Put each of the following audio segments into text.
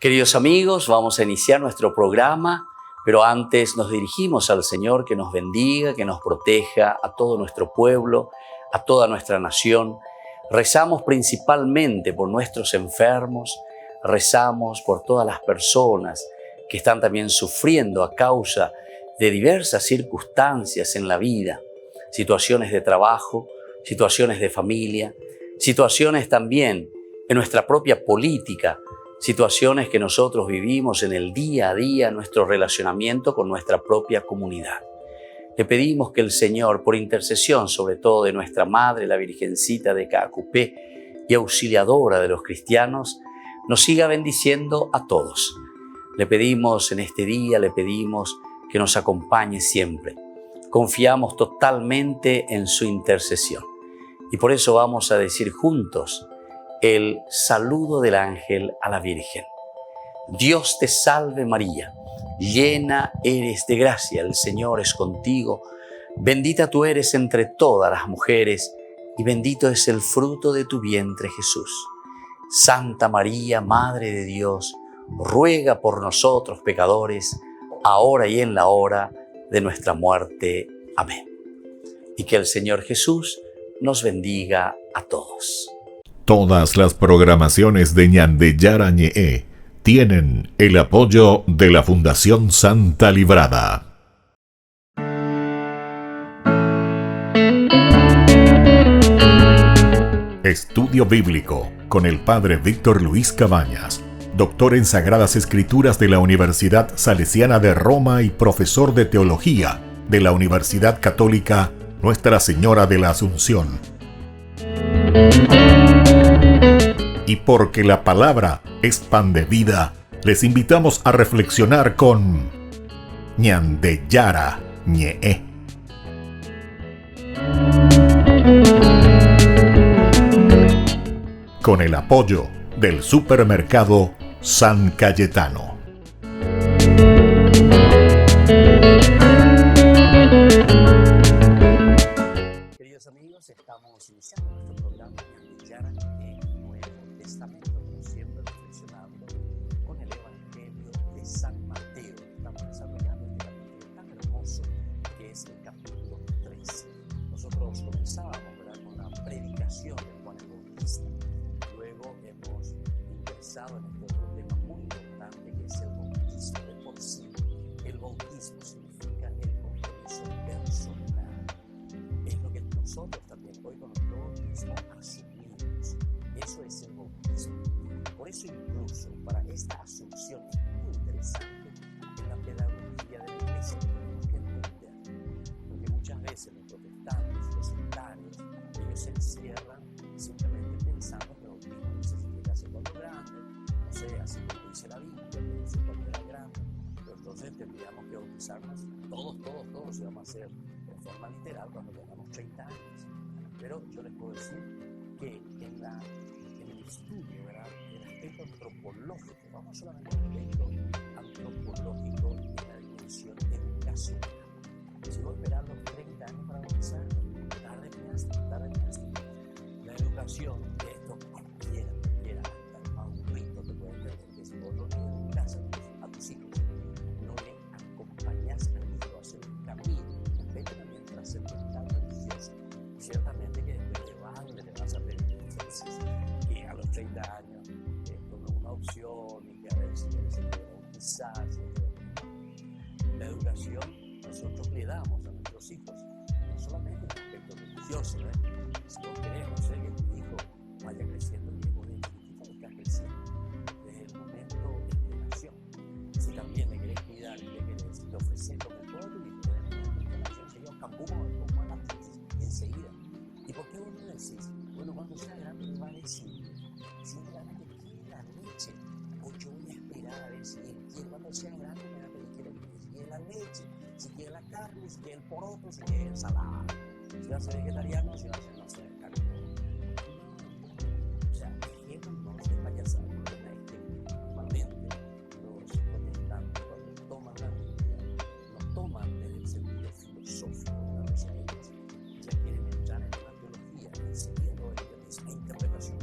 Queridos amigos, vamos a iniciar nuestro programa, pero antes nos dirigimos al Señor que nos bendiga, que nos proteja a todo nuestro pueblo, a toda nuestra nación. Rezamos principalmente por nuestros enfermos, rezamos por todas las personas que están también sufriendo a causa de diversas circunstancias en la vida, situaciones de trabajo, situaciones de familia, situaciones también en nuestra propia política, situaciones que nosotros vivimos en el día a día, nuestro relacionamiento con nuestra propia comunidad. Le pedimos que el Señor, por intercesión sobre todo de nuestra Madre, la Virgencita de Caacupé y auxiliadora de los cristianos, nos siga bendiciendo a todos. Le pedimos en este día, le pedimos que nos acompañe siempre. Confiamos totalmente en su intercesión. Y por eso vamos a decir juntos el saludo del ángel a la Virgen. Dios te salve María, llena eres de gracia, el Señor es contigo. Bendita tú eres entre todas las mujeres y bendito es el fruto de tu vientre Jesús. Santa María, Madre de Dios, ruega por nosotros pecadores, ahora y en la hora de nuestra muerte. Amén. Y que el Señor Jesús nos bendiga a todos. Todas las programaciones de Ñandeyara Ñe'e tienen el apoyo de la Fundación Santa Librada. Estudio Bíblico con el Padre Víctor Luis Cabañas, doctor en Sagradas Escrituras de la Universidad Salesiana de Roma y profesor de Teología de la Universidad Católica Nuestra Señora de la Asunción. Y porque la palabra es pan de vida, les invitamos a reflexionar con Ñandeyara Ñe'e. Con el apoyo del supermercado San Cayetano. Queridos amigos, estamos iniciando nuestro programa Ñandeyara Ñe'e, Nuevo Testamento, como siempre reflexionando con el Evangelio de San Mateo. Estamos desarrollando este capítulo tan hermoso que es el capítulo 13. Nosotros comenzábamos, ¿verdad?, con la predicación de Juan el Bautista. Luego hemos ingresado en este otro tema muy importante que es el bautismo. De por sí, el bautismo significa el compromiso personal. Es lo que nosotros también hoy con nuestro bautismo asumimos. Eso es el bautismo. Por eso incluso para esta asunción es muy interesante en la pedagogía de la Iglesia que tenemos que entender. Porque muchas veces los protestantes, los sectarios, ellos se encierran simplemente pensando que el bautismo necesita hacer cuando grande, no sé, así como dice la Biblia, que dice cuando era grande, pero entonces tendríamos que bautizarnos todos, y vamos a hacer de forma literal cuando tengamos 30 años. Pero yo les puedo decir que en el estudio, ¿verdad?, del aspecto antropológico, vamos solamente al aspecto antropológico de la dimensión educacional. Si vos esperás los 30 años para bautizar, tarde pedaste. La educación de esto cualquiera, hasta el más burrito te puede entender que si vos no educas a tus hijos, no le acompañás al hijo a hacer un camino, depende también trascendental religioso. Ciertamente que después le vas a pedir entonces que a los 30 años tome una opción y que a ver si él se quiere bautizar. La educación nosotros le damos a nuestros hijos, no solamente en el aspecto religioso, si vos querés, no sé, que tu hijo vaya creciendo y vos identificas que está creciendo desde el momento de nación. Si también le querés cuidar y le ofreces lo mejor a tu hijo desde el momento de nación, si yo cambumo como a la enseguida. ¿Y por qué vos no decís? Bueno, cuando sea grande me va a decir, si realmente quiere la leche, pues yo voy a esperar a ver si él quiere. Cuando sea grande me va a pedir si quiere la leche, si quiere la carne, si quiere el poroto, si quiere ensalada. Si va a ser vegetariano, si va a ser, no sé, carne. O sea, dejémonos de payasadas. Normalmente los protestantes, cuando toman la Biblia, no toman desde el sentido filosófico de la Biblia. Ya quieren entrar en la teología, enseguida lo de la interpretación.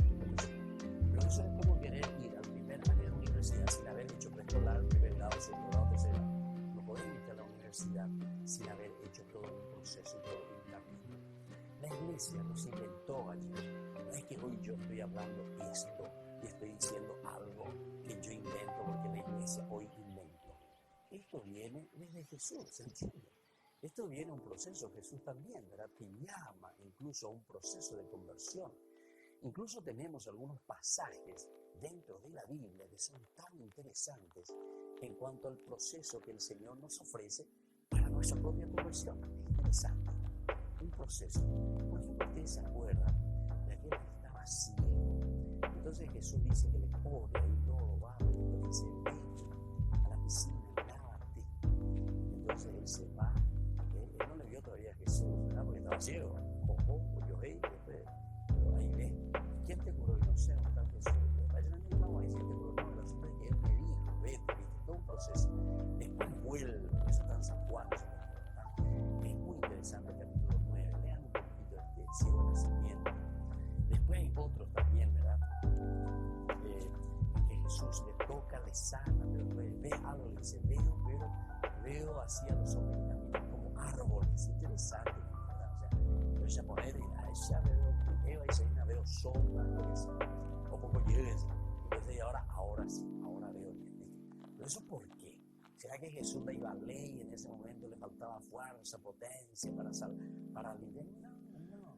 Pero eso es como querer ir al primer año de la universidad sin haber todo un proceso y todo un camino. La iglesia no se inventó ayer. No es que hoy yo estoy hablando esto y estoy diciendo algo que yo invento porque la iglesia hoy inventó. Esto viene desde Jesús, ¿se entiende? Esto viene un proceso, Jesús también, ¿verdad? Te llama incluso a un proceso de conversión. Incluso tenemos algunos pasajes dentro de la Biblia que son tan interesantes en cuanto al proceso que el Señor nos ofrece para nuestra propia conversión. Es interesante, un proceso. Por ejemplo, ustedes se acuerdan de aquel que estaba ciego. Entonces Jesús dice que le pone ahí todo barro y le dice, ven a la piscina, lávate. Entonces él se va. Él no le vio todavía a Jesús, ¿verdad? Porque estaba ciego. Después, pero ahí ve. ¿Quién te curó? Y no sé, no está Jesús. Vayan a mí, vamos a decir, te curó. No, la verdad es que él me dijo, vete, todo un proceso. Después vuelve, eso está en San Juan. Es muy interesante el capítulo 9. Lean un poquito este ciego de nacimiento. Después hay otros también, ¿verdad? En que Jesús le toca, le sana, pero después ve algo, le dice, veo así a los hombres que caminan como árboles. Interesante, ¿verdad? O sea, japonés dirá, ya veo sombras, o como llegues. Entonces ahora sí, ahora veo bien. ¿Pero eso por qué? ¿Será que Jesús le iba a ley en ese momento, le faltaba fuerza, potencia para lidiar? No.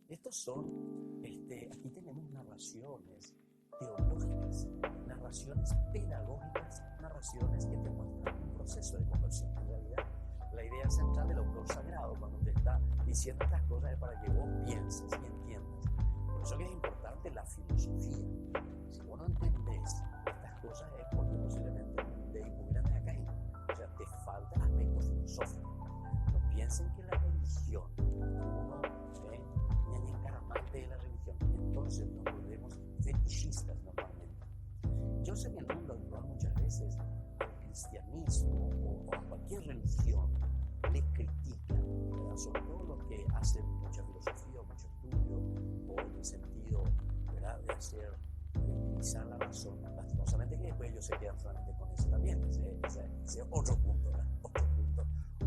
Estos son, aquí tenemos narraciones teológicas, narraciones pedagógicas, narraciones que te muestran un proceso de conversión. En realidad, la idea central del autor sagrado, cuando te está diciendo estas cosas, es para que vos pienses y entiendas. Por eso que es importante la filosofía. Si vos no entendés estas cosas, es porque posiblemente de hipócrita acá. O sea, te falta el aspecto filosófico. No piensen que la religión, uno es encaramante de la religión, entonces nos volvemos fetichistas normalmente. Yo sé que el mundo actual muchas veces al cristianismo o a cualquier religión le critica, ¿verdad? Sobre todo los que hacen mucha filosofía o mucho estudio, o en el sentido, ¿verdad?, de hacer, de utilizar la razón, lastimosamente, que después ellos se quedan solamente con eso también. Ese otro punto, ¿verdad?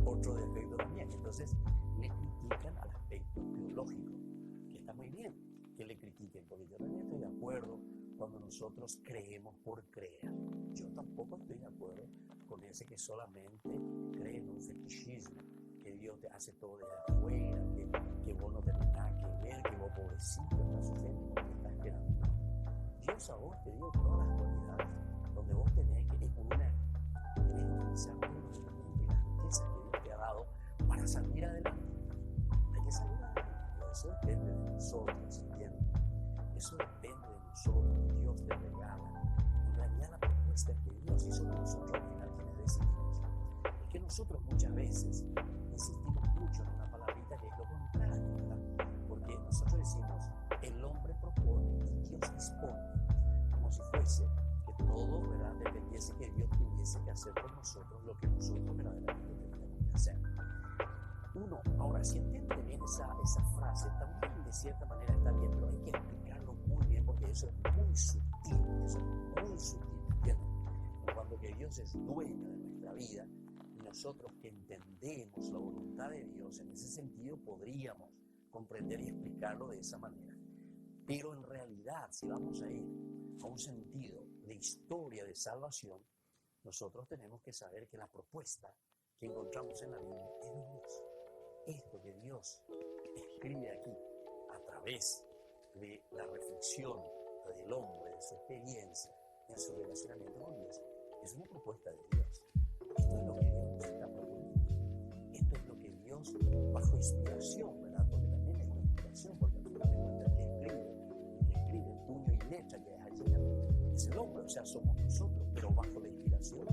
Otro defecto también. Entonces le critican al aspecto teológico, que está muy bien que le critiquen, porque yo también estoy de acuerdo cuando nosotros creemos por creer. Yo tampoco estoy de acuerdo con ese que solamente cree en un fetichismo, que Dios te hace todo de afuera, que vos no tenés nada que ver, que vos pobrecito estás sufriendo porque estás esperando. No. Dios a vos te dio todas las cualidades donde vos tenés que utilizar todos los elementos y las riquezas que Dios te ha dado para salir adelante. Hay que salir adelante, pero eso depende de nosotros, ¿entiendes? Eso depende de nosotros, Dios te regala. En realidad la propuesta es de Dios y somos nosotros al final quienes decidimos. Es que nosotros muchas veces insistimos mucho en una palabrita que es lo contrario, ¿verdad? Porque nosotros decimos, el hombre propone y Dios dispone, como si fuese que todo, ¿verdad?, dependiese que Dios tuviese que hacer por nosotros lo que nosotros verdaderamente tenemos que hacer. Uno, ahora, si entiende bien esa frase, también de cierta manera está bien, pero hay que explicarlo muy bien porque eso es muy sutil, ¿entienden? En cuanto que Dios es dueño de nuestra vida y nosotros que entendemos la voluntad de Dios, en ese sentido podríamos comprender y explicarlo de esa manera. Pero en realidad, si vamos a ir a un sentido de historia de salvación, nosotros tenemos que saber que la propuesta que encontramos en la Biblia es de Dios. Esto que Dios escribe aquí a través de la reflexión del hombre, de su experiencia, en su relacionamiento con Dios, es una propuesta de Dios. Esto es lo que Dios nos está proponiendo. Esto es lo que Dios, bajo inspiración, ¿verdad? Porque también es una inspiración, porque al final de cuentas que escribe puño y letra, que es allí, es el hombre, o sea, somos nosotros, pero bajo la inspiración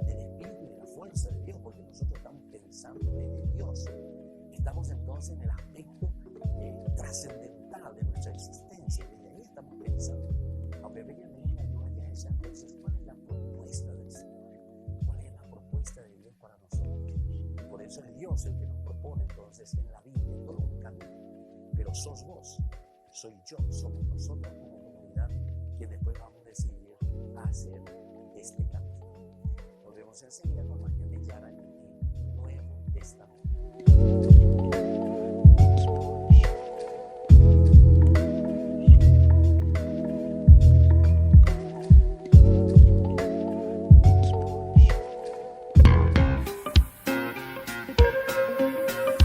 del Espíritu y de la fuerza de Dios, porque nosotros estamos pensando desde Dios. Estamos entonces en el aspecto trascendental de nuestra existencia, desde ahí estamos pensando. Aunque vengan niñas, no vayan a decir, entonces, ¿cuál es la propuesta del Señor? ¿Cuál es la propuesta de Dios para nosotros? Por eso es Dios el que nos propone entonces en la Biblia todo un camino. Pero sos vos, soy yo, somos nosotros como comunidad quien después vamos a decidir hacer este camino. Nos vemos enseguida con más de Yara en el Nuevo Testamento.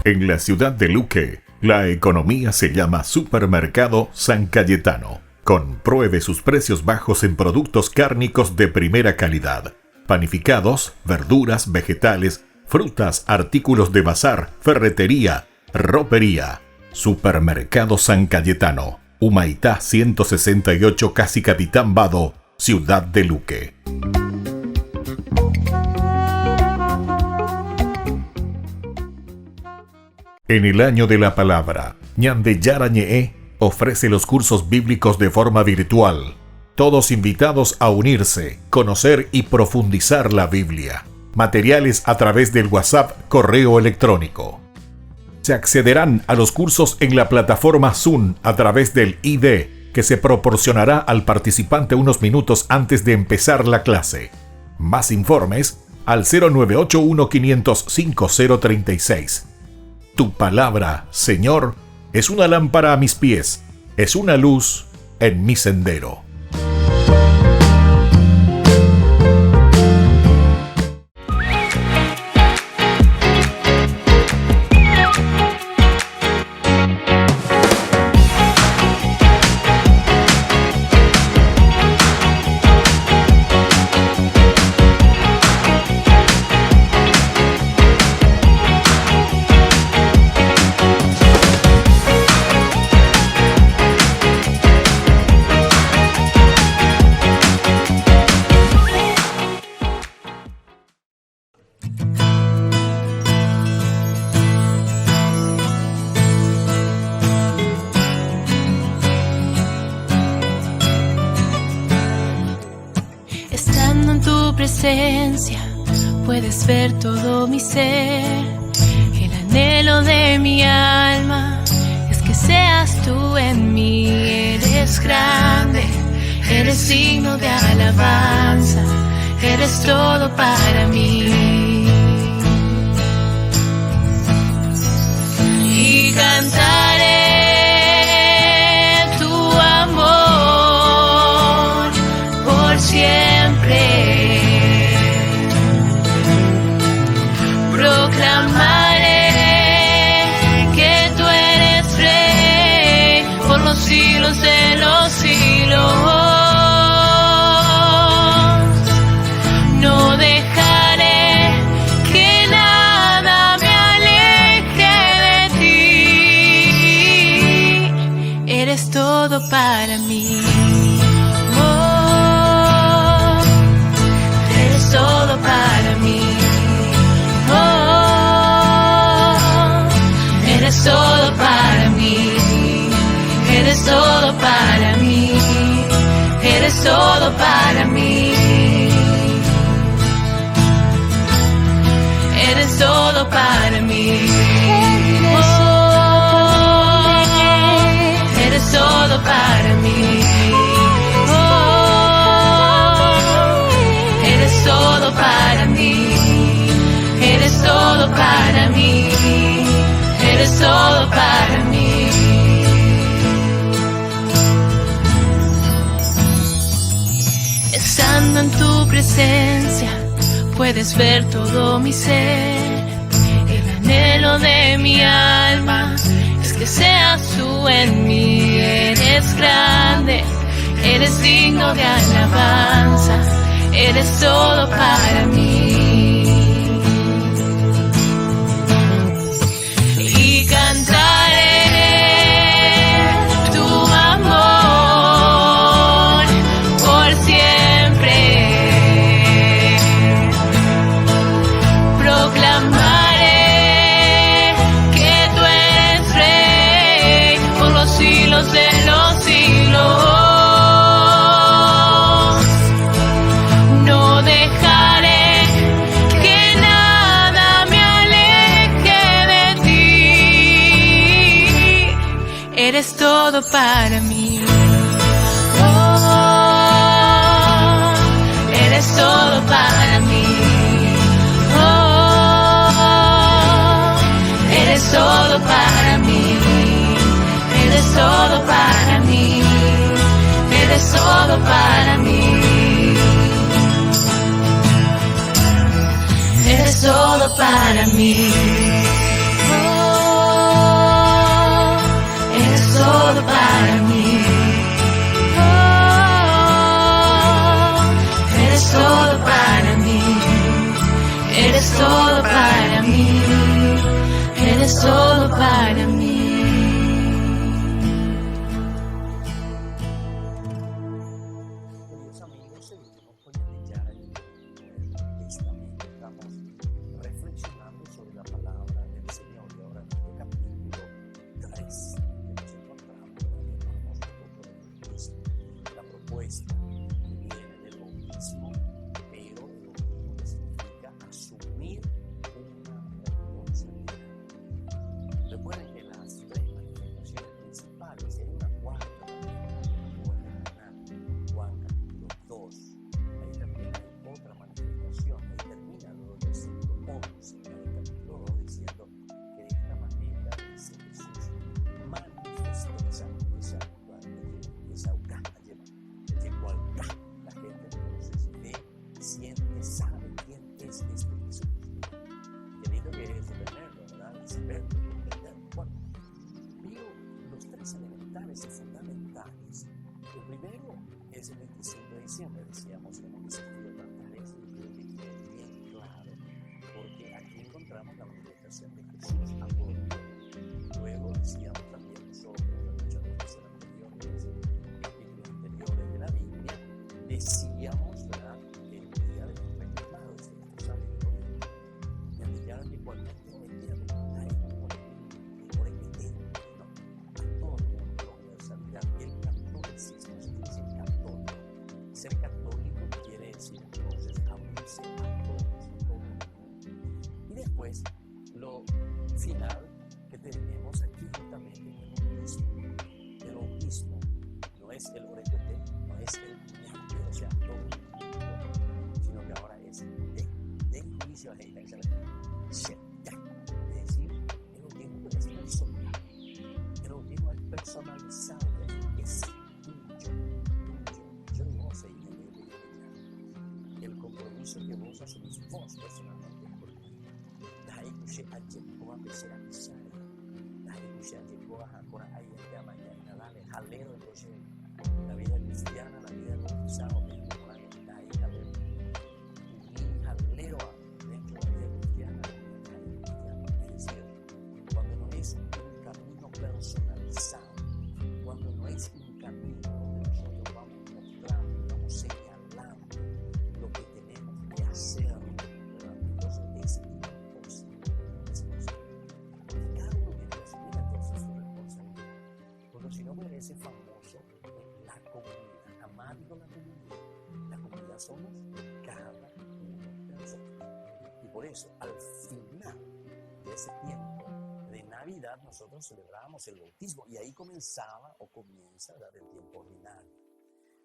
En la ciudad de Luque, la economía se llama Supermercado San Cayetano. Compruebe sus precios bajos en productos cárnicos de primera calidad. Panificados, verduras, vegetales, frutas, artículos de bazar, ferretería, ropería. Supermercado San Cayetano, Humaitá 168, Casi Capitán Vado, ciudad de Luque. En el año de la palabra, Ñande Yarañe'e ofrece los cursos bíblicos de forma virtual. Todos invitados a unirse, conocer y profundizar la Biblia. Materiales a través del WhatsApp, correo electrónico. Se accederán a los cursos en la plataforma Zoom a través del ID, que se proporcionará al participante unos minutos antes de empezar la clase. Más informes al 0981 505 036. Tu palabra, Señor, es una lámpara a mis pies, es una luz en mi sendero. Presencia, puedes ver todo mi ser. El anhelo de mi alma es que seas tú en mí. Eres grande, eres signo de alabanza, eres todo para mí. Y cantaré tu amor por siempre. Proclamaré que tú eres rey por los siglos de los siglos. No dejaré que nada me aleje de ti. Eres todo para mí. Oh, eres todo para mí. Eres todo para mí, eres todo para mí, eres todo para mí, eres todo para mí, oh, eres todo para mí, oh, eres todo para mí, eres todo para mí. Eres todo para mí. Estando en tu presencia, puedes ver todo mi ser. El anhelo de mi alma es que seas tú en mí. Eres grande, eres digno de alabanza, eres todo para mí. Cantaré tu amor por siempre. Proclamaré que tú eres rey por los siglos de los siglos. No dejaré que nada me aleje de ti. Eres todo para mí. Oh, eres todo para mí. Oh, eres todo para mí. Eres todo para mí. Eres todo para mí. Eres todo para mí. Oh, todo para mí, eres todo para mí. Queridos amigos, seguimos con Yara en el Nuevo Testamento. Estamos reflexionando sobre la palabra del Señor y ahora en este capítulo 3 que nos encontramos, hablamos un poco del bautismo. La propuesta viene del bautismo, pero el bautismo que significa asumir una responsabilidad. Recuerden que las tres manifestaciones principales, y hay una cuarta Juan capítulo 2, ahí también hay otra manifestación, ahí termina luego el versículo 11 del capítulo 2 diciendo que de esta manera dice Jesús manifestó esa Eucaristía, de cual la gente entonces ve, siente, sabe quién es este Jesús. Qué lindo que es tenerlo, ¿verdad? Y saberlo, entenderlo. Bueno, pero los tres elementales y fundamentales, el primero es el 25 de diciembre, decíamos, hemos insistido tantas veces y creo que quede bien claro, porque aquí encontramos la manifestación de Jesús a todo el mundo. Luego decíamos también nosotros, muchas veces anteriores, capítulos anteriores de la Biblia, decíamos, ¿verdad?, que el día de los Reyes Magos, de estos años, y indicaron que igualmente no vendía de por el entero, no, a todo el mundo, la universalidad, el catolicismo, se dice católico. Ser católico quiere decir entonces abrirse a todo el mundo. Y después, lo final que tenemos aquí justamente en el bautismo. El bautismo no es el orecuete, no es el ñaque, o sea, todo el mundo, sino que ahora es de juicio a la iglesia. Es decir, el bautismo es personal. El bautismo es personalizado, es tuyo. Yo no sé, el compromiso que vos asumís vos personalmente es por ti. La escuché ayer, como a pesar de pisar. La escuché ayer, como a por ahí de mañana, dale, jalero de los la vida cristiana, la vida del bautizado, que es como la ahí, jalero. Un jalero dentro de la vida cristiana, es decir, cuando no es un camino personalizado, cuando no es un camino donde nosotros vamos mostrando, vamos señalando lo que tenemos que hacer, ¿verdad? Entonces es imposible. Cada uno tiene que asumir entonces su responsabilidad, porque si no puede ser famoso la comunidad, amando la comunidad. La comunidad somos cada uno de nosotros. Y por eso, al final de ese tiempo de Navidad, nosotros celebramos el bautismo y ahí comenzaba o comienza, ¿verdad?, el tiempo ordinario.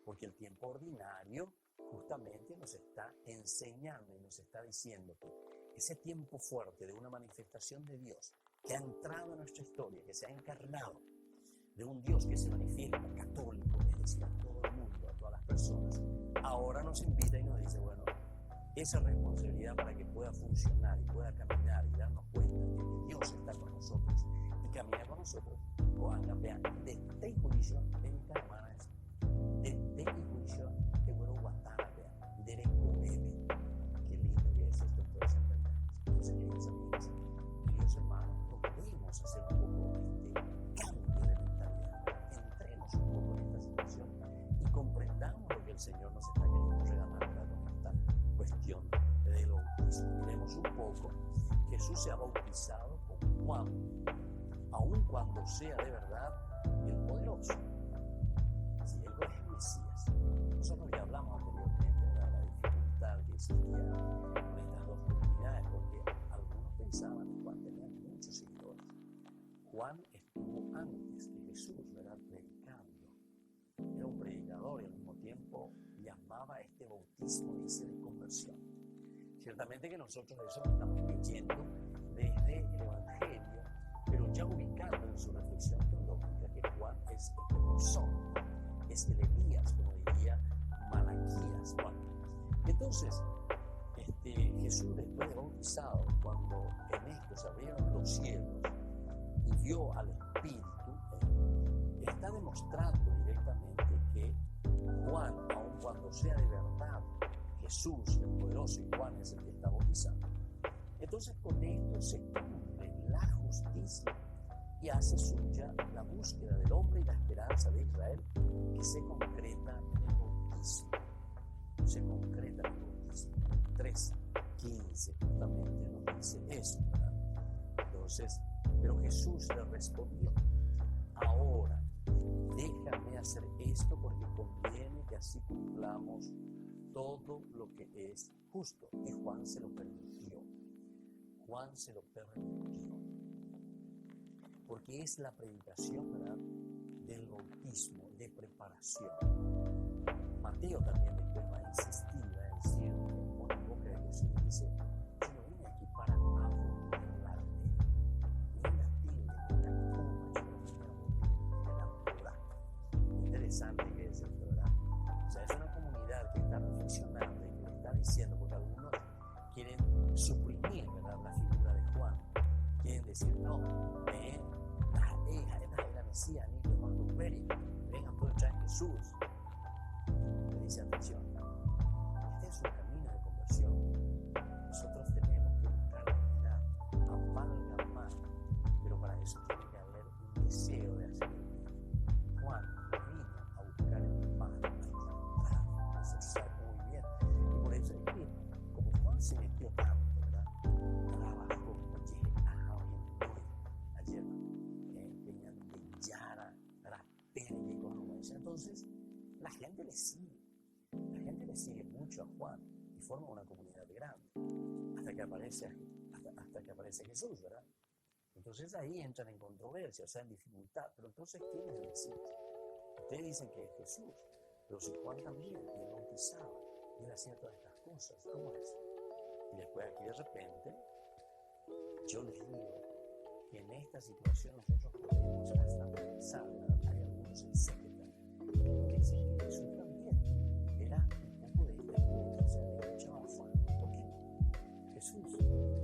Porque el tiempo ordinario justamente nos está enseñando y nos está diciendo que ese tiempo fuerte de una manifestación de Dios que ha entrado en nuestra historia, que se ha encarnado, de un Dios que se manifiesta católico, es decir, a todo el mundo, a todas las personas, ahora nos invita y nos dice, bueno, esa responsabilidad para que pueda funcionar y pueda caminar y darnos cuenta de que Dios está con nosotros y camina con nosotros, cuando vean, de juicio en mi hermana, de juicio de bueno guatana, de recobebe, qué lindo que es esto, entonces entendemos. Entonces, queridos amigos, queridos hermanos, podemos hacer un poco cambio de mentalidad, entremos un poco en esta situación y comprendamos lo que el Señor nos está queriendo regalar con esta cuestión del bautismo. Miremos un poco, Jesús se ha bautizado con Juan, aun cuando sea de verdad el poderoso. Si Él es el Mesías. Nosotros ya hablamos anteriormente de la dificultad que existía con estas dos comunidades, porque algunos pensaban que Juan tenía muchos seguidores. Juan estuvo antes que Jesús, ¿verdad?, predicando. Era un predicador y al mismo tiempo llamaba a este bautismo, dice, de conversión. Ciertamente que nosotros eso lo estamos leyendo desde el Evangelio, pero ya ubicando en su reflexión teológica que Juan es el precursor, es el Elías, como diría Malaquías. Bueno, entonces, Jesús, después de bautizado, cuando en esto se abrieron los cielos y vio al Espíritu, está demostrando directamente que Juan, aun cuando sea de verdad Jesús el poderoso y Juan es el que está bautizando, Entonces con esto se cumple la justicia y hace suya la búsqueda del hombre y la esperanza de Israel, que se concreta en el bautismo. Se concreta en el bautismo. 3:15 justamente nos dice eso, ¿verdad? Entonces, pero Jesús le respondió: ahora déjame hacer esto porque conviene que así cumplamos todo lo que es justo. Y Juan se lo permitió. Juan se lo permitió. Porque es la predicación, ¿verdad?, del bautismo, de preparación. Mateo también después va a insistir, va a decir, pone en boca de Jesús y dice: yo no vine aquí para abordarle, ni la tilde, ni la coma, yo no vine a abordarle. Interesante que es esto, ¿verdad? O sea, es una comunidad que está reflexionando y que le está diciendo, porque algunos quieren suprimir, ¿verdad?, la figura de Juan. Quieren decir: no, la Mesías, ni que cuando prediquen, vengan todos ya en Jesús. Le dice: atención, este es un camino de conversión. Nosotros tenemos que buscar la unidad, amalgamar, pero para eso tiene que haber un deseo de hacer el bien. Juan vino a buscar el pan, a encontrar, eso sabe muy bien. Y por eso es que, como Juan se metió tanto, ¿verdad?, trabajó, ayer entonces la gente le sigue mucho a Juan y forma una comunidad grande hasta que aparece Jesús, ¿verdad? Entonces ahí entran en controversia, o sea, en dificultad. Pero entonces, ¿quién es el Mesías? Ustedes dicen que es Jesús, pero si Juan también, él bautizaba, y él hacía todas estas cosas, ¿cómo es? Y después aquí de repente, yo les digo que en esta situación nosotros podemos hasta pensar, ¿verdad? Hay algunos sectas que dicen que Jesús también era un poco de esta cultura, o sea, le escuchaba a Juan, porque Jesús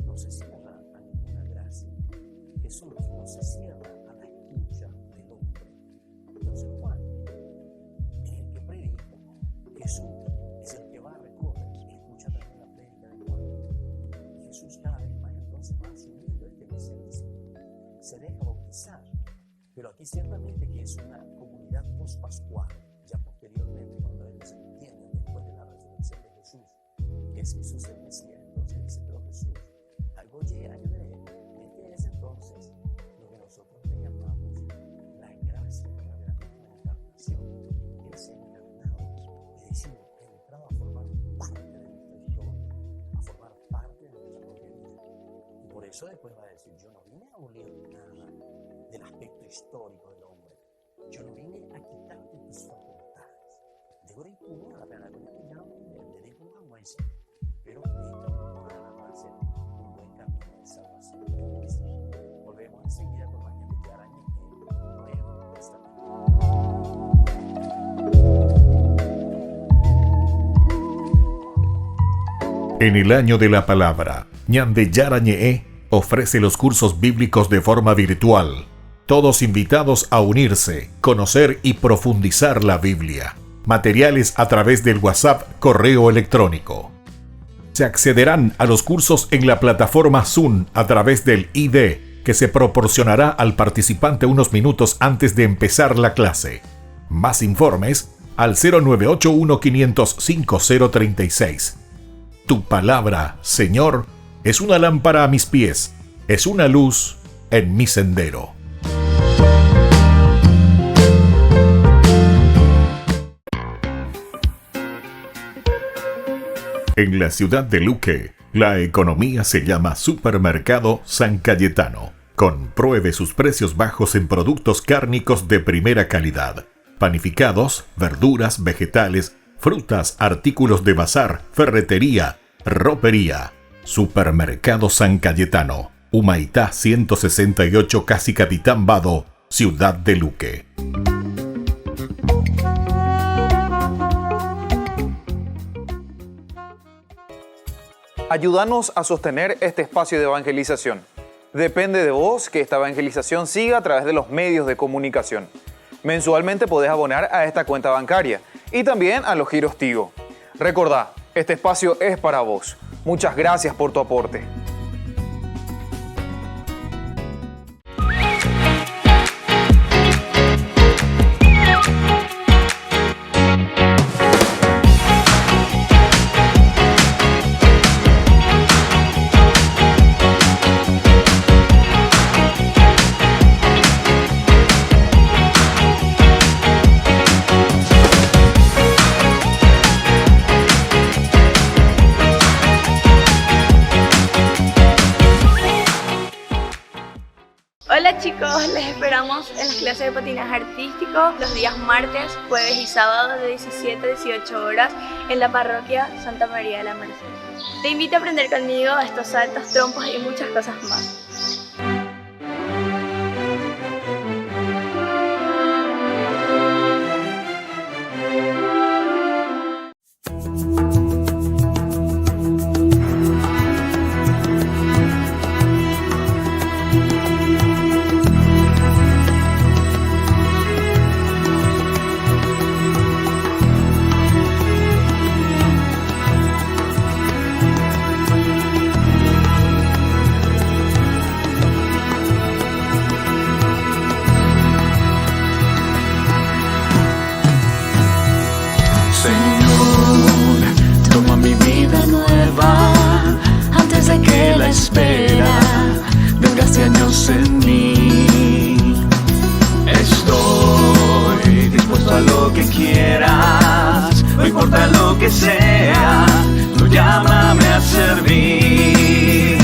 no se cierra a ninguna gracia, Jesús no se cierra a la escucha del hombre. Entonces Juan es el que predica, Jesús es el que va a recorrer y escucha también la prédica de Juan. Y Jesús cada vez más entonces va asumiendo este mesianismo, se deja bautizar. Pero aquí ciertamente que es una comunidad post-pascual, ya posteriormente, cuando ellos entienden después de la resurrección de Jesús, que es Jesús el Mesías, entonces dice: pero Jesús, algo llega de él. Este es entonces lo que nosotros le llamamos la gracia de la encarnación. Él se ha encarnado, es decir, ha entrado a formar parte de nuestra historia, a formar parte de nuestra propia vida. Y por eso después va a decir: yo no vine a abolir nada del aspecto histórico del hombre. Yo no vine a quitarte tus facultades. Devoré tu la pena con el llamo de ninguna muestra. Pero esto no nada más ser un buen camino de salvación. Volvemos enseguida con más gente que araña en el Nuevo Testamento. En el año de la palabra, Ñande Yarañe ofrece los cursos bíblicos de forma virtual. Todos invitados a unirse, conocer y profundizar la Biblia. Materiales a través del WhatsApp, correo electrónico. Se accederán a los cursos en la plataforma Zoom a través del ID, que se proporcionará al participante unos minutos antes de empezar la clase. Más informes al 0981-500-5036. Tu palabra, Señor, es una lámpara a mis pies, es una luz en mi sendero. En la ciudad de Luque, la economía se llama Supermercado San Cayetano. Compruebe sus precios bajos en productos cárnicos de primera calidad. Panificados, verduras, vegetales, frutas, artículos de bazar, ferretería, ropería. Supermercado San Cayetano, Humaitá 168, Casi Capitán Vado, Ciudad de Luque. Ayúdanos a sostener este espacio de evangelización. Depende de vos que esta evangelización siga a través de los medios de comunicación. Mensualmente podés abonar a esta cuenta bancaria y también a los giros Tigo. Recordá, este espacio es para vos. Muchas gracias por tu aporte. chicos, les esperamos en las clases de patinaje artístico los días martes, jueves y sábados de 17 a 18 horas en la parroquia Santa María de la Merced. Te invito a aprender conmigo estos saltos, trompos y muchas cosas más. Espera, vengas años en mí. Estoy dispuesto a lo que quieras, no importa lo que sea, tú llámame a servir.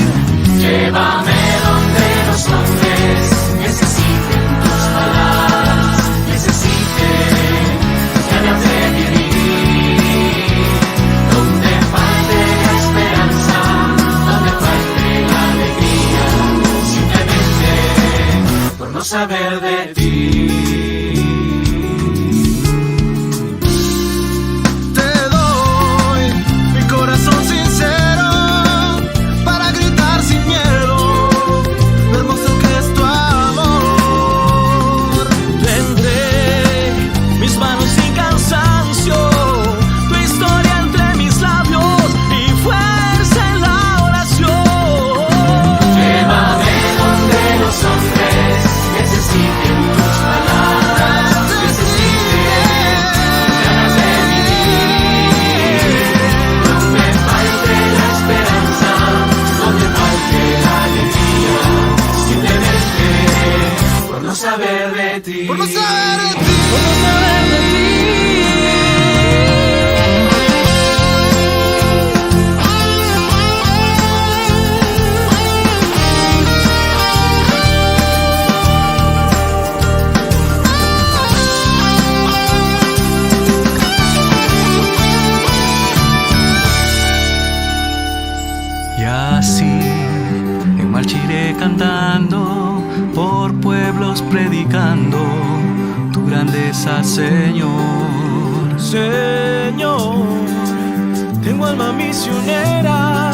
Llévame donde los hombres necesiten tus palabras, necesiten ganas de vivir. Donde falte la esperanza, donde falte la alegría, simplemente por no saber de ti. Te doy mi corazón sincero para gritar sin miedo lo hermoso que es tu amor. Tendré mis manos sin cansancio, tu historia entre mis labios y fuerza en la oración. Llévame donde los hombres necesiten tus palabras, necesiten ganas de vivir. Donde falte la esperanza, donde falte la alegría, simplemente por no saber de ti. Por no saber de ti. Por no saber de ti. Y así en marcha iré cantando, por pueblos predicando tu grandeza, Señor. Señor, tengo alma misionera,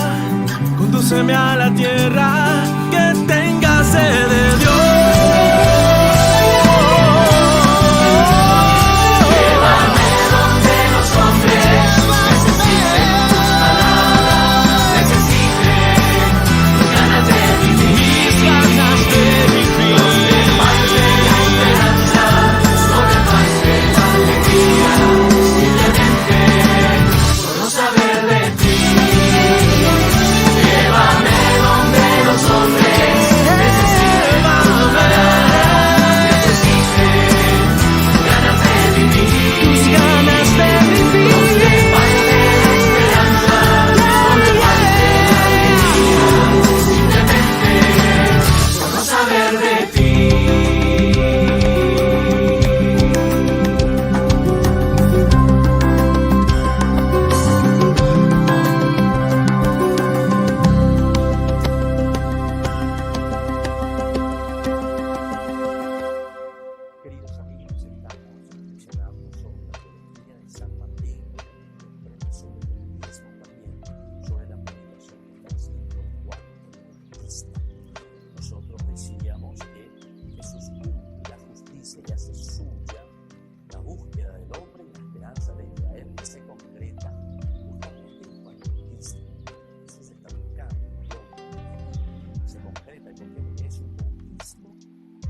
condúceme a la tierra que tenga sed de Dios. Llévame donde los hombres necesiten tus palabras, necesiten ganas de vivir, ganas de vivir. Donde falte la esperanza, donde falte la alegría, simplemente por no saber de ti. Llévame donde los hombres necesiten tus palabras, necesiten ganas de vivir, tus ganas de vivir. Donde falte la esperanza, donde falte la alegría, simplemente por no saber de ti. Queridos amigos, estamos reflexionando sobre la teología de San Mateo, pero sobre el mismo también, sobre la predicación que está haciendo Juan el Bautista. Nosotros decíamos que Jesús cumple la justicia y hace suya la búsqueda del hombre y la esperanza de Israel, que se concreta justamente en Juan el Bautista. Jesús está buscando el hombre, se concreta porque es un bautismo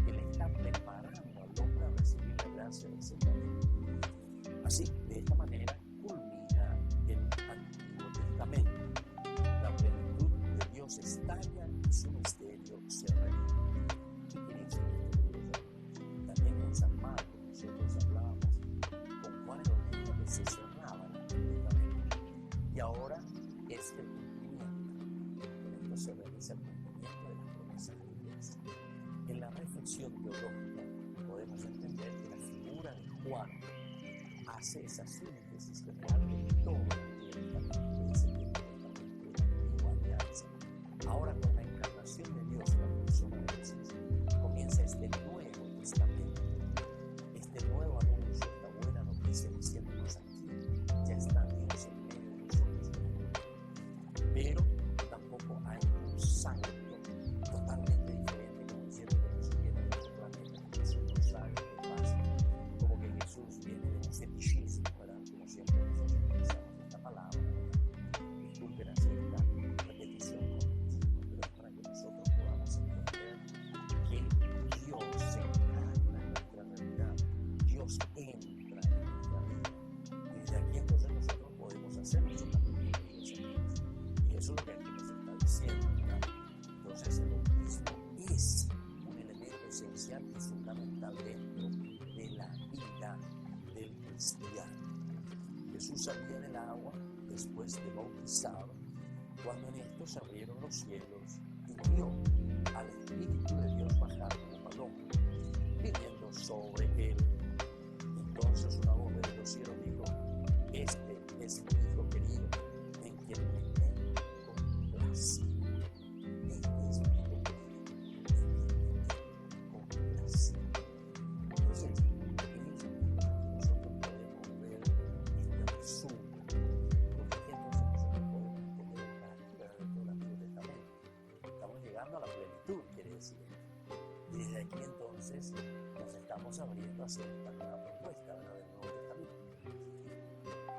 que le está preparando al hombre a recibir la gracia del Señor. Así, de esta manera, culmina el Antiguo Testamento. La plenitud de Dios estalla y su misterio se revela. ¿Qué quiere decir esto? También en San Marcos nosotros hablábamos con Juan el Bautista que se cerraba el Antiguo Testamento. Y ahora es el cumplimiento. Con esto se realiza el cumplimiento de las promesas de Dios. En la reflexión reflexión teológica podemos entender que la figura de Juan hace esa síntesis general de todo el Antiguo Testamento, dice que el Testamento de la Antigua Alianza. Ahora, con la encarnación de Dios en la persona de Jesús, comienza este Nuevo Testamento, este nuevo anuncio, esta buena noticia diciéndonos aquí, ya está Dios en medio de nosotros. Pero tampoco hay un santo totalmente diferente, como diciendo que Jesús viene de otro planeta, que Jesús no sabe qué pasa, como que Jesús viene de un fetichismo, ¿verdad? Como siempre nosotros utilizamos esta palabra, disculpen así esta repetición continua, pero es para que nosotros podamos entender que Dios se encarna en nuestra realidad, Dios entra en nuestra vida. Desde aquí entonces nosotros podemos hacer nuestro camino con Dios en Dios. Y eso es lo que aquí nos está diciendo, ¿verdad? Entonces el bautismo es un elemento esencial y fundamental dentro de la vida del cristiano. Jesús salía del agua después de bautizado, cuando en esto se abrieron los cielos y vio al Espíritu de Dios bajar como paloma, viniendo sobre él. Entonces una voz de los cielos dijo: este es mi Hijo querido, en quien me he complacido. Este es mi Hijo querido, en quien me he complacido. Entonces, nosotros podemos ver este resumen, porque aquí entonces nosotros podemos entender el carácter de todo el Antiguo Testamento. Estamos llegando a la plenitud, quiere decir. Y desde aquí entonces nos estamos abriendo hacia esta nueva propuesta, ¿verdad?, del Nuevo Testamento.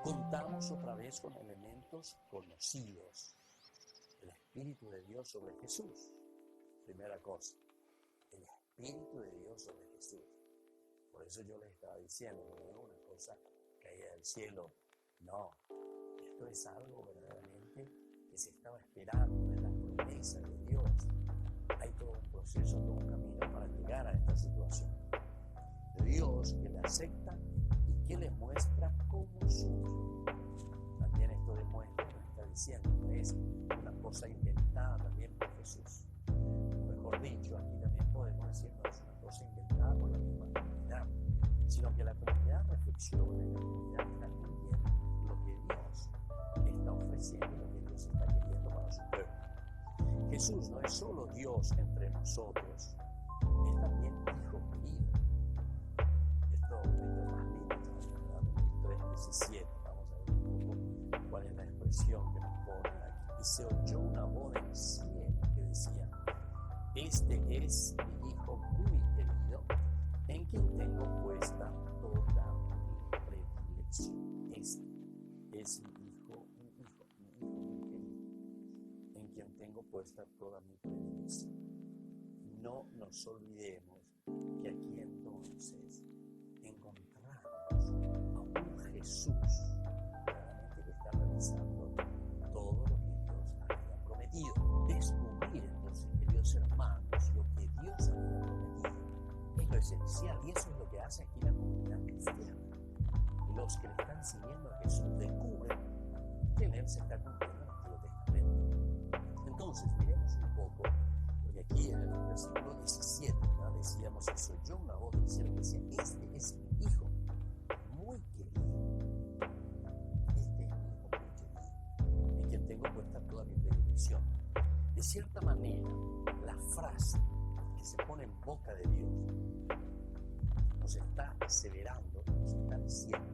Contamos otra vez con elementos conocidos. El Espíritu de Dios sobre Jesús. Primera cosa, el Espíritu de Dios sobre Jesús. Por eso yo les estaba diciendo, no es una cosa caída del cielo. No, esto es algo verdaderamente que se estaba esperando, es la promesa de Dios. Hay todo un proceso, todo un camino para llegar a esta situación. Dios que le acepta y que le muestra cómo sufre. También esto demuestra, lo que está diciendo, no es una cosa inventada también por Jesús. O mejor dicho, aquí también podemos decir no es una cosa inventada por la misma comunidad, sino que la comunidad reflexiona y la comunidad está entendiendo lo que Dios está ofreciendo, lo que Dios está queriendo para su pueblo. Jesús no es solo Dios entre nosotros, es también Hijo querido. Esto es más lindo, ¿verdad? 3:17, vamos a ver un poco cuál es la expresión que nos pone aquí. Y se oyó una voz del cielo que decía: este es mi Hijo muy querido, en quien tengo puesta toda mi predilección. Este es mi Hijo muy querido, en quien tengo puesta toda mi predilección. No nos olvidemos que aquí entonces encontramos a un Jesús claramente que está realizando todo lo que Dios había prometido. Descubrir entonces, queridos hermanos, lo que Dios había prometido es lo esencial, y eso es lo que hace aquí la comunidad cristiana. Los que le están siguiendo a Jesús descubren que en él se está cumpliendo el Antiguo Testamento. Entonces miremos un poco, porque aquí en el versículo 17, ¿verdad?, decíamos eso: yo una voz del cielo que decía: este es mi Hijo muy querido, este es mi Hijo muy querido, en quien tengo puesta toda mi predilección. De cierta manera, la frase que se pone en boca de Dios nos está aseverando, nos está diciendo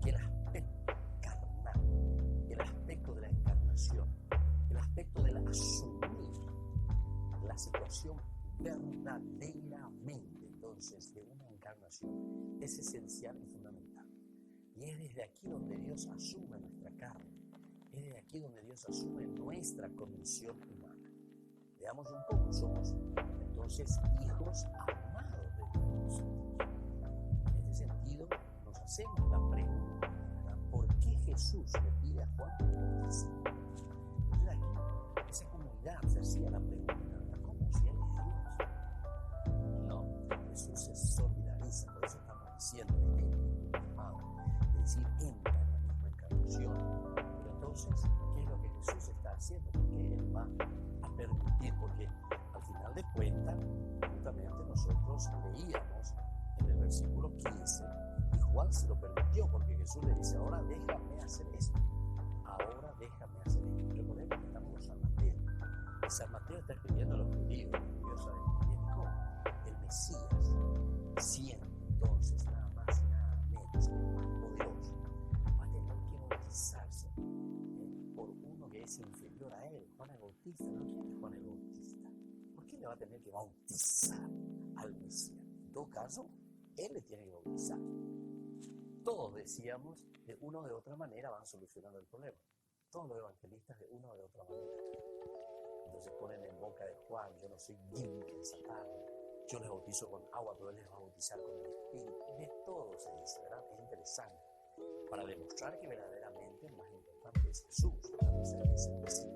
que el aspecto carnal, el aspecto de la encarnación, el aspecto de la asumir la situación verdaderamente entonces de una encarnación es esencial y fundamental. Y es desde aquí donde Dios asume nuestra carne, es desde aquí donde Dios asume nuestra condición humana. Veamos un poco, somos entonces hijos amados de Dios. En este sentido nos hacemos la pregunta, ¿verdad?, ¿por qué Jesús le pide a Juan que bautice? Entonces aquí esa comunidad se hacía la pregunta, ¿verdad?, ¿cómo si él es Dios? No, Jesús se solidariza, por eso estamos diciendo que él es amado, es decir, entra en la misma encarnación. Pero entonces, ¿qué es lo que Jesús está haciendo? Porque él va a permitir, porque al final de cuentas, justamente nosotros leíamos en el versículo 15, y Juan se lo permitió porque Jesús le dice, ahora déjame hacer esto. Ahora déjame hacer esto. Recordemos que estamos en San Mateo. Y San Mateo está escribiendo a los judíos. Los judíos saben muy bien cómo. El Mesías, siendo entonces nada más y nada menos, el más poderoso, va a tener que bautizarse por uno que es inferior a él, Juan el Bautista. ¿No? ¿Quién es Juan el Bautista? ¿Por qué le va a tener que bautizar al Mesías? En todo caso, él le tiene que bautizar. Todos decíamos, de una o de otra manera van solucionando el problema. Todos los evangelistas de una o de otra manera. Entonces ponen en boca de Juan, yo no soy digno de sacarlo. Yo les bautizo con agua, pero él les va a bautizar con el Espíritu. De todo se dice, ¿verdad? Es interesante. Para demostrar que verdaderamente el más importante es Jesús, ¿verdad? Es el Mesías.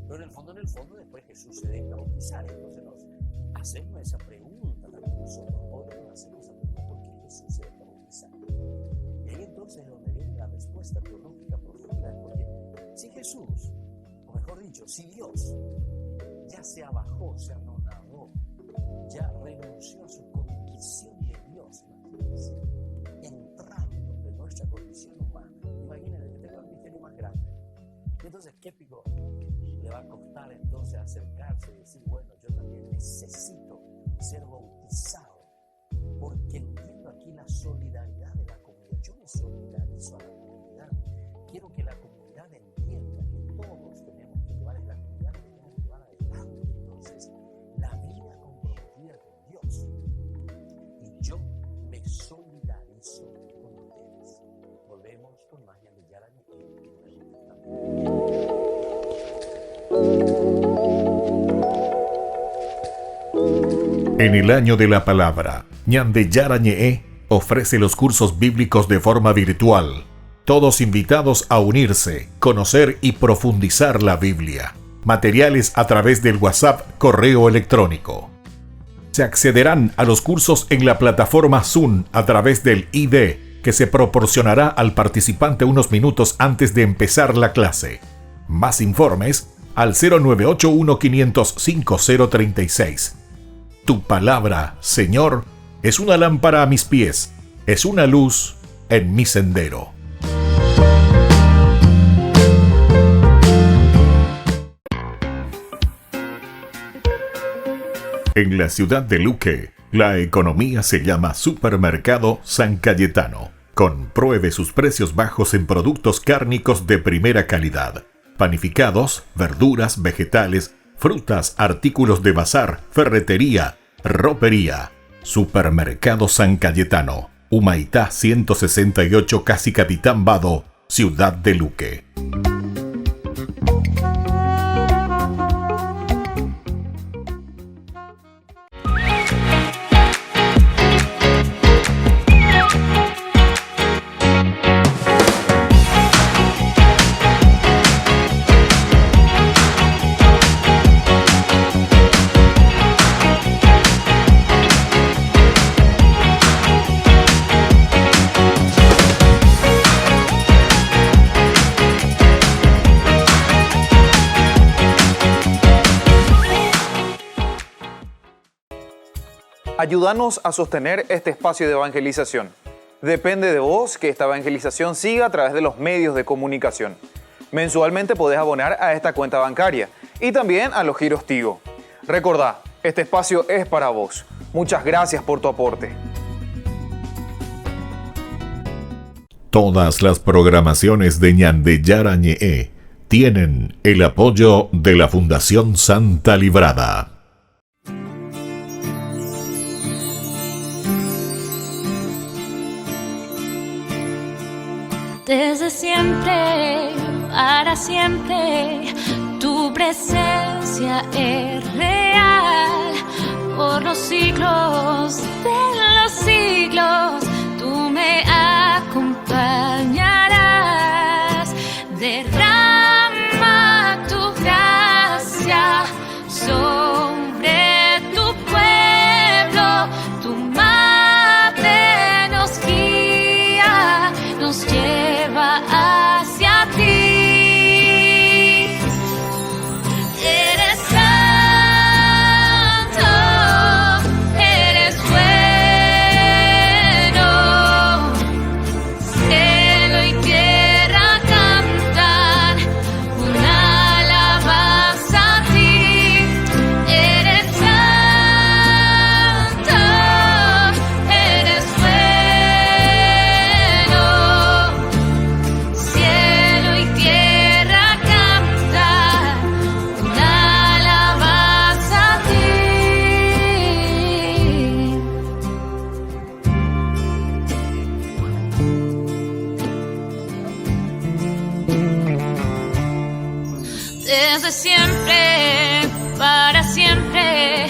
Pero en el fondo, después Jesús se deja bautizar. Entonces nos hacemos esa pregunta también nosotros. Hoy nos hacemos esa pregunta, ¿por qué Jesús se deja bautizar? Y ahí entonces es donde viene la respuesta teológica profunda. Porque si Jesús, o mejor dicho, si Dios ya se abajó, se anonadó, ya renunció a su condición de Dios, imagínense, entrando en nuestra condición humana. Imagínense que tenga un misterio más grande. Y entonces, ¿qué pico le va a costar entonces acercarse y decir, bueno, yo también necesito ser bautizado? Porque entiendo aquí la solidaridad de la comunidad. Yo me solidarizo a la comunidad. Quiero que la comunidad entienda que todos tenemos que llevar, en la comunidad que tenemos que llevar adelante. Entonces, la vida comprometida con Dios. Y yo me solidarizo con ustedes. Volvemos con más de Yarañe en el Nuevo Testamento. En el año de la palabra, Ñande Yarañe ofrece los cursos bíblicos de forma virtual. Todos invitados a unirse, conocer y profundizar la Biblia. Materiales a través del WhatsApp, correo electrónico. Se accederán a los cursos en la plataforma Zoom a través del ID que se proporcionará al participante unos minutos antes de empezar la clase. Más informes al 0981-500-5036. Tu palabra, Señor, es una lámpara a mis pies, es una luz en mi sendero. En la ciudad de Luque, la economía se llama Supermercado San Cayetano. Compruebe sus precios bajos en productos cárnicos de primera calidad. Panificados, verduras, vegetales, frutas, artículos de bazar, ferretería, ropería. Supermercado San Cayetano, Humaitá 168, casi Capitán Vado, ciudad de Luque. Ayúdanos a sostener este espacio de evangelización. Depende de vos que esta evangelización siga a través de los medios de comunicación. Mensualmente podés abonar a esta cuenta bancaria y también a los giros Tigo. Recordá, este espacio es para vos. Muchas gracias por tu aporte. Todas las programaciones de Ñande Yarañe tienen el apoyo de la Fundación Santa Librada. Desde siempre, para siempre, tu presencia es real. Por los siglos de los siglos, tú me acompañarás. Derrama tu gracia sobre tu pueblo, tu madre nos guía, nos lleva hacia ti. Eres santo, desde siempre, para siempre.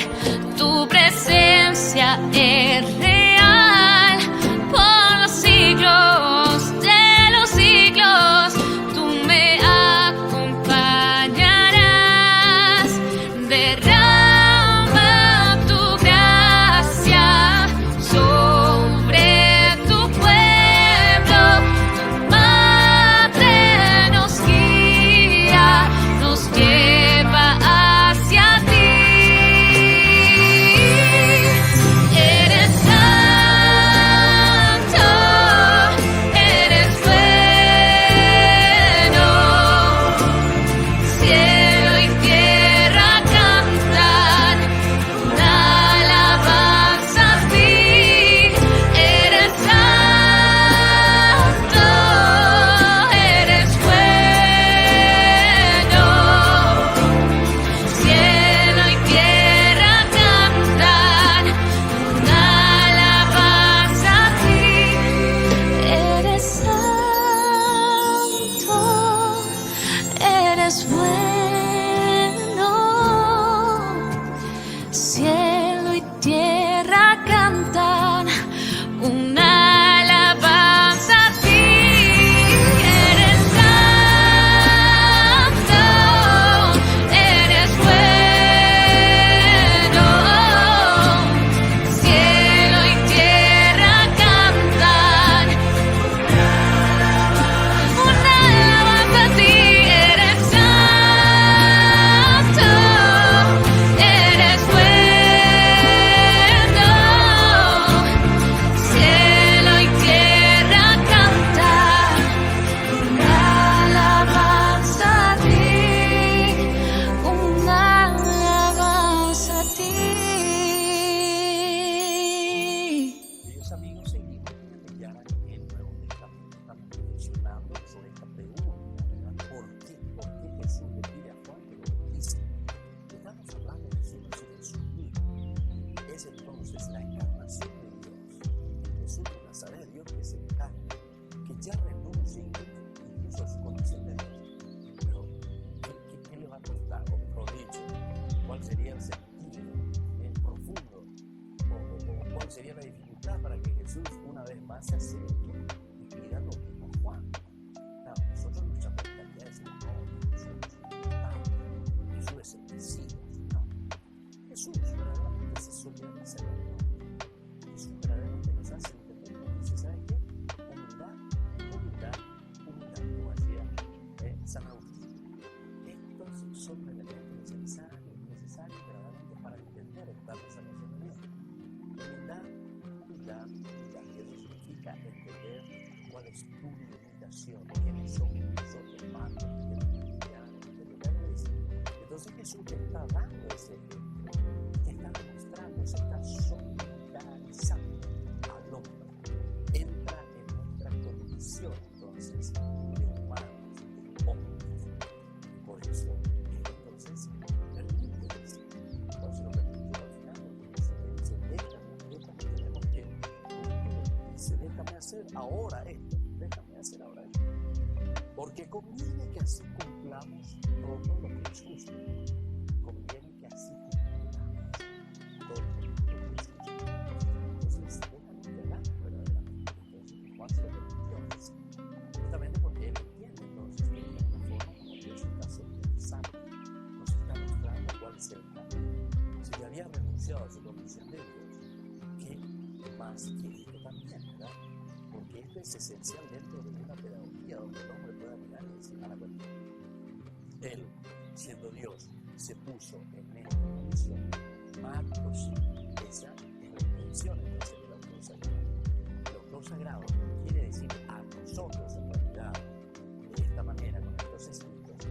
Tu presencia es real por los siglos de los siglos. Tú me acompañarás. Derrama tu gracia sobre tu pueblo. Tu madre nos guía, nos lleva hacia ti. Eres santo, eres bueno. Cielo y tierra cantan una alabanza a ti. Eres santo, eres bueno. Cielo y tierra cantan una alabanza a ti. Eres santo, eres bueno. Cielo y tierra cantan una alabanza a ti. Eres santo, eres bueno. Cielo y tierra cantan una alabanza a ti. Eres santo, eres bueno. Cielo y tierra cantan una alabanza a ti. Una alabanza a ti. Queridos amigos, seguimos ya en el Nuevo Testamento. Estamos reflexionando sobre esta pregunta, ¿verdad? ¿Por qué? ¿Por qué Jesús le pide a Juan que lo bautice? Estamos hablando de Jesús mismo. Es entonces la encarnación de Dios. Jesús de Nazaret, Dios que se encarna, que ya renuncia incluso a su condición de Dios. Pero, ¿qué le va a costar? O mejor dicho, ¿cuál sería el sentido profundo? O cuál sería la dificultad para que Jesús una vez más se acerque y pida lo mismo a Juan? Claro, nosotros nuestra mentalidad es no, Jesús es el Mesías. No, Jesús verdaderamente se solidariza con nosotros. Jesús verdaderamente nos hace entender y nos dice, ¿sabes qué? Humildad, como decía San Agustín. Estos son elementos necesarios verdaderamente para entender el plan de salvación de Dios. Humildad. Y eso significa entender cuál es tu limitación, quiénes son nosotros, hermanos, entonces Jesús te está dando ese ejemplo, te está demostrando, se está solidarizando al hombre. Entra en nuestra condición entonces de humanos, de hombres. Por eso, entonces, permite decir, por eso lo permitió al final, porque dice, déjame, tenemos que, dice, déjame hacer ahora esto. Porque conviene que así cumplamos todo lo que es justo. Conviene que así cumplamos todo lo que es justo. Entonces, déjame entregar verdaderamente. Entonces, Juan se lo permitió. Justamente porque él entiende entonces que de alguna forma como Dios está solidarizando, nos está mostrando cuál es el camino. Si ya había renunciado a su condición de Dios, ¿qué más quiere esto también, verdad? Porque esto es esencial dentro de una pedagogía donde el hombre pueda mirar y decir, a la cuenta. Él, siendo Dios, se puso en esta condición. Marcos, esa es la intención entonces del autor sagrado. El autor sagrado quiere decir a nosotros en realidad, de esta manera, con estos escritos,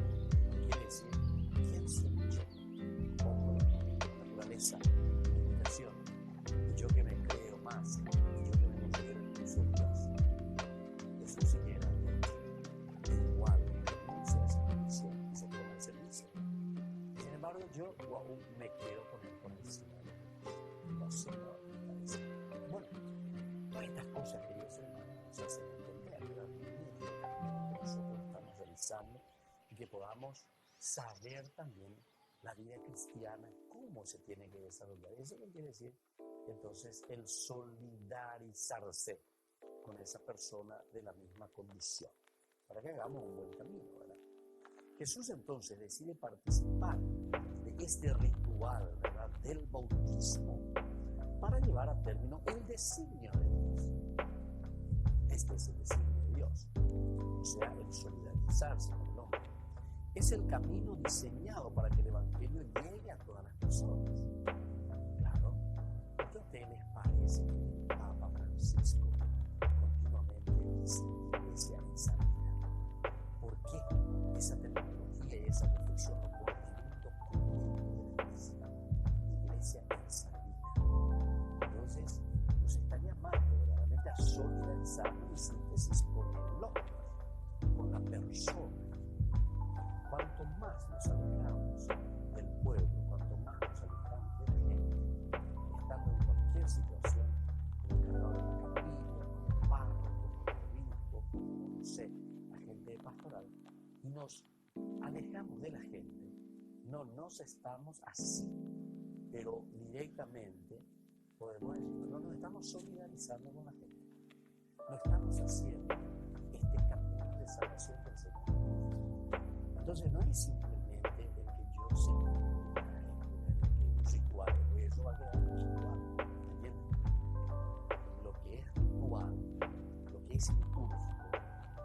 quiere decir quién soy yo, hombre, naturaleza, limitación, y yo que me creo más, y yo que me considero incluso Dios. Jesús sí que era Dios, igual renuncia a esa condición y se pone al servicio. Sin embargo, yo aún me quiero poner por encima de Dios. No, Señor, me parece. Bueno, todas estas cosas, queridos hermanos, nos hacen entender que nosotros estamos realizando y que podamos saber también la vida cristiana, cómo se tiene que desarrollar. Eso quiere decir entonces el solidarizarse con esa persona de la misma condición, para que hagamos un buen camino, ¿verdad? Jesús entonces decide participar de este ritual, ¿verdad?, del bautismo para llevar a término el designio de Dios. Este es el designio de Dios, o sea, el solidarizarse con el hombre. Es el camino diseñado para que el Evangelio llegue a todas las personas. Claro, ¿por qué a ustedes les parece que el Papa Francisco continuamente dice iglesia en salida? ¿Por qué esa terminología y esa reflexión lo pone en un documento de la iglesia en salida? Entonces, nos están llamando verdaderamente a solidarizarnos en síntesis con el hombre, con la persona. Cuanto más nos alejamos del pueblo, cuanto más nos alejamos de la gente, estando en cualquier situación, como el cargador de la capilla, como el párroco, como el obispo, como, no sé, agente de pastoral, y nos alejamos de la gente, no nos estamos así, pero directamente podemos decir, no nos estamos solidarizando con la gente, no estamos haciendo este camino de salvación del Señor. Entonces no es simplemente el que yo sé que es ritual, porque eso va a quedar ritual, ¿entiendes? Lo que es ritual, lo que es litúrgico,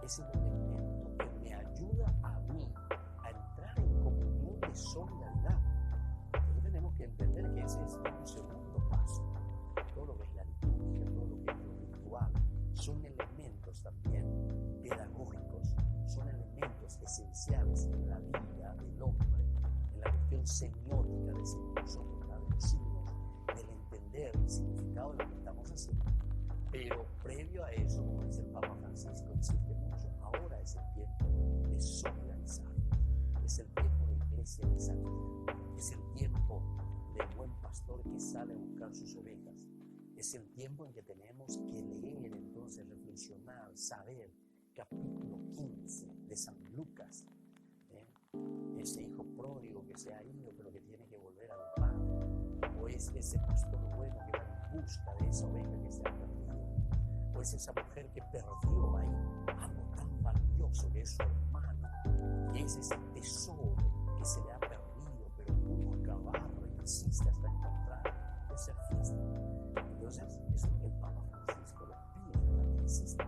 es el elemento que me ayuda a mí a entrar en comunión de solidaridad. Entonces tenemos que entender que ese es un segundo paso. Todo lo que es la liturgia, todo lo que es lo ritual, son elementos también pedagógicos, son elementos esenciales en la vida del hombre, en la cuestión semiótica, decimos nosotros, de los signos, del entender el significado de lo que estamos haciendo. Pero previo a eso, como dice el Papa Francisco, insiste mucho, ahora es el tiempo de solidarizar, es el tiempo de iglesia de salida, es el tiempo del buen pastor que sale a buscar sus ovejas, es el tiempo en que tenemos que leer, entonces reflexionar, saber. Capítulo 15 de San Lucas, ese hijo pródigo que se ha ido pero que tiene que volver al padre, o es ese pastor bueno que va en busca de esa oveja que se ha perdido, o es esa mujer que perdió ahí algo tan valioso que es su hermano, que es ese tesoro que se le ha perdido, pero busca, barra, insiste hasta encontrar esa fiesta. Entonces, eso es lo que el Papa Francisco le pide, que insista.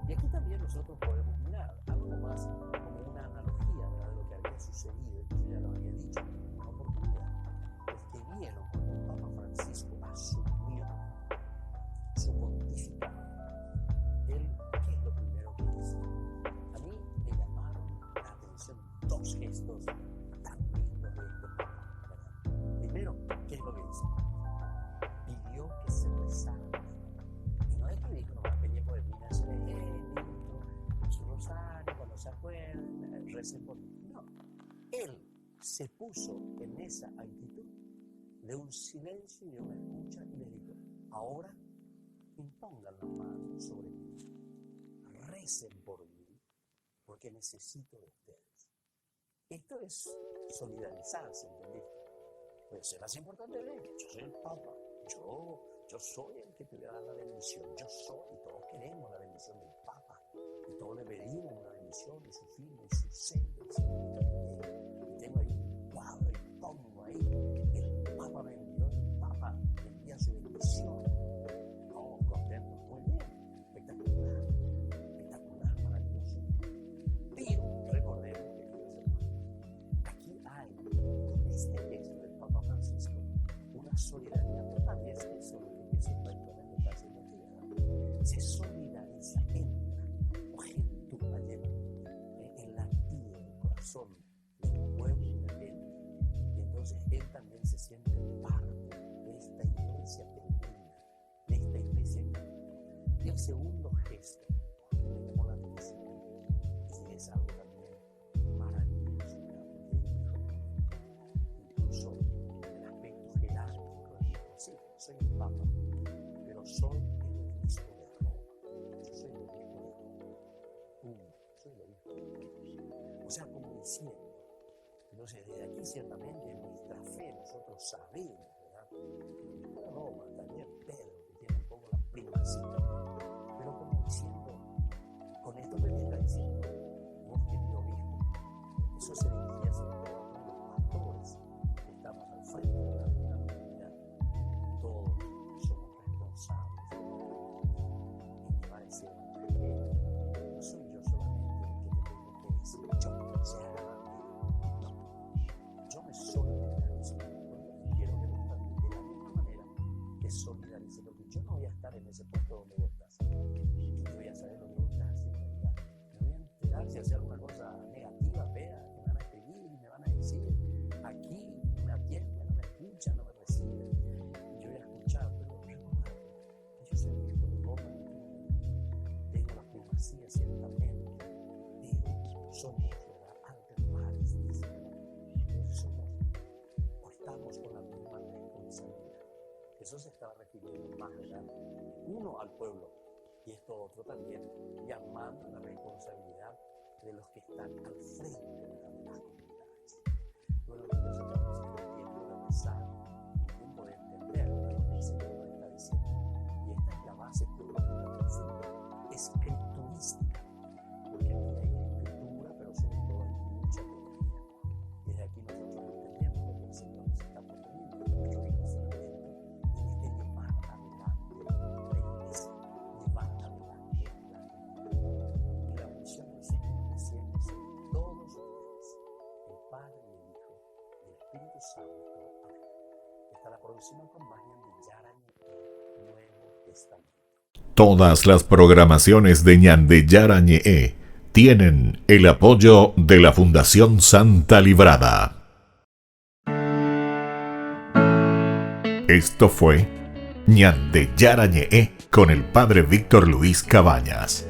Y aquí también nosotros podemos mirar algo más como una analogía, ¿verdad?, de lo que había sucedido, yo ya lo había dicho en una oportunidad. Los que vieron cuando el Papa Francisco asumió su pontificado, él, ¿qué es lo primero que hizo? A mí me llamaron la atención dos gestos tan lindos de este Papa, ¿verdad? Primero, ¿qué es lo que hizo? Pidió que se rezara. Y no es que dijo, no, Peña pues mira, se con su rosario, cuando se acuerdan, recen por mí. No, él se puso en esa actitud de un silencio y de una escucha y les dijo, ahora impongan la mano sobre mí, recen por mí, porque necesito de ustedes. Esto es solidarizarse, ¿entendiste? Pues es más importante de que yo soy el Papa, yo soy el que te voy a dar la bendición, yo soy, y todos queremos la bendición del Papa, y todos le pedimos una bendición de su firma y su sello, y tengo ahí un cuadro y pongo ahí, el Papa me envió, el Papa me envía su bendición, todos contentos, muy bien, espectacular, maravilloso, pero recordemos que, queridos hermanos, aquí hay, con este texto del Papa Francisco, una solidaridad total, y es eso lo que principalmente está haciendo aquí. Se solidariza, entra, o gentur la lleva, en la vida, en el corazón del pueblo y de la gente. Y entonces él también se siente parte de esta iglesia peregrina, de esta iglesia que. Y el segundo gesto que me llamó la atención, y es algo también maravilloso, que dijo, incluso el aspecto jerárquico, dijo, sí, soy el Papa, pero soy el obispo de Roma, yo soy el obispo de Roma, soy el obispo de Roma. O sea, como diciendo, Entonces, desde aquí, ciertamente, en nuestra fe, nosotros sabemos, ¿verdad? Roma, también Pedro, que tiene un poco la primacía, pero como diciendo, con esto que me está diciendo, vos, querido obispo, eso se dirigía sobre todo a los pastores que estamos al frente de la comunidad. Todos somos responsables en llevar ese evangelio. No soy yo solamente el que te tengo que decir, yo me solidarizo con el pueblo y quiero que vos también de la misma manera te solidarices, porque yo no voy a estar en ese puesto donde vos estás. Yo voy a saber lo que vos estás haciendo allá. Me voy a enterar si hace alguna cosa negativa, fea, que me van a escribir y me van a decir, aquí no me atienden, no me escuchan, no me reciben. Yo voy a escuchar, pero recordar que yo soy obispo de Roma y tengo la primacía ciertamente, pero somos, ¿verdad?, ante pares, dice. Estamos con la misma responsabilidad. Eso se estaba refiriendo más, ¿verdad? Uno, al pueblo, y esto otro también, llamando a la responsabilidad de los que están al frente, ¿verdad?, de las comunidades. Bueno, nosotros estamos en el tiempo de rezar, un tiempo de entender lo que el Señor nos está diciendo. Y esta es la base teológica profunda, escriturística, porque aquí hay escritura, pero sobre todo hay mucha teología. Desde aquí nosotros entendemos lo que el Señor nos está proponiendo, nuestro razonamiento, y este llevar adelante la iglesia, llevar adelante la comunidad. Y la bendición del Señor desciende sobre todos ustedes, el Padre, y el Hijo, y el Espíritu Santo. Amén. Hasta la próxima con más de Yarañe, el Nuevo Testamento. Todas las programaciones de Ñande Yarañe tienen el apoyo de la Fundación Santa Librada. Esto fue Ñande Yarañe con el Padre Víctor Luis Cabañas.